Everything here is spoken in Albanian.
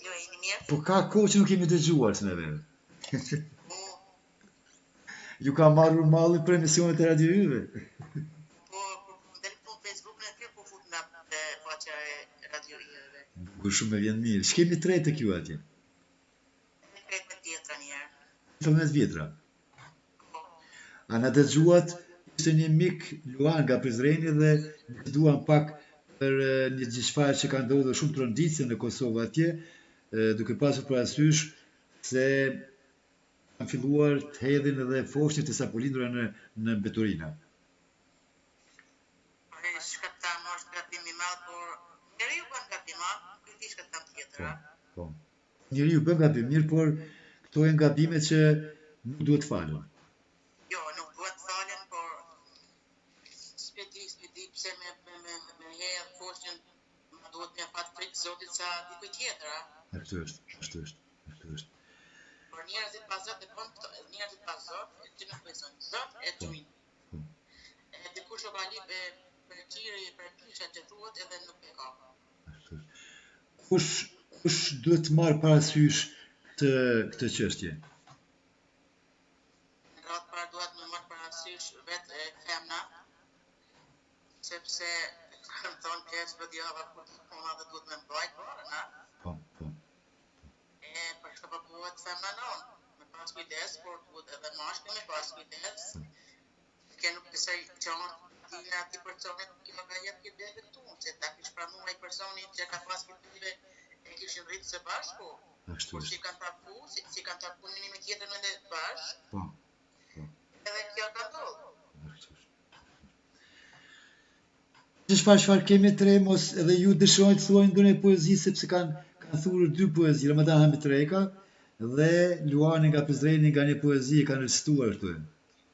jo, jeni mirë? Po ka kohë që nuk kemi dëgjuar së neve. Po, Ju ka marrur malli për emisionet e Radio Yve. po, dhe po Facebook në kjo po fut nga faqja e Radio Yve. Bukur shumë me vjen mirë. Shkemi tre të kjo atje. Ne kretë me tjetra njerë. 13 vjetra. Po, A na dëgjuat, ishte një mik Luan nga Prizreni dhe duan pak për një gjithçfarë që ka ndodhur shumë tronditse në Kosovë atje, duke pasur parasysh se kanë filluar të hedhin edhe foshnjët e sapolindura në mbeturina. shkëtam është gabim i madh, por njeriu bën gabim, ky di shkëtam tjetër, a? Po. Njeriu bën gabim mirë, por këto janë gabimet që nuk duhet falur. Jo, nuk duhet falen, por s'pe di pse me hedh foshnjën, ma duhet me pat frikë Zotit sa dikujt tjetër, a? Ashtu është. Por njerëzit pa Zot e bën këto, njerëzit pa Zot, që nuk besojnë Zot e çujnë. E dikush o ka lip e për qiri, për kisha që thuhet edhe nuk e ka. Kush duhet të marrë parasysh këtë çështje? Në gratë parë duhet me marrë parasysh vetë femna, sepse kanë thonë pjesë vë djava kur të puna dhe duhet me mbajt parën, a? Po. E për shtë përbuhet femna non, me pas kujdes, por duhet edhe mashke me pas kujdes. Ke nuk kësaj qanë tine ati personet kima ka jetë këtë dhe këtu, se ta kish pranu ai personi që ka pas këtë e kishin rritë së bashku, por si kanë taku një me tjetër në dhe bashkë, edhe kjo ka ndodhë. Çfarë kemi tre, mos edhe ju dëshironi të thuani ndonjë poezi, sepse kanë thurur dy poezi, Ramadan Hamitreka dhe Luani nga Prizreni nga një poezi e kanë recituar këtu.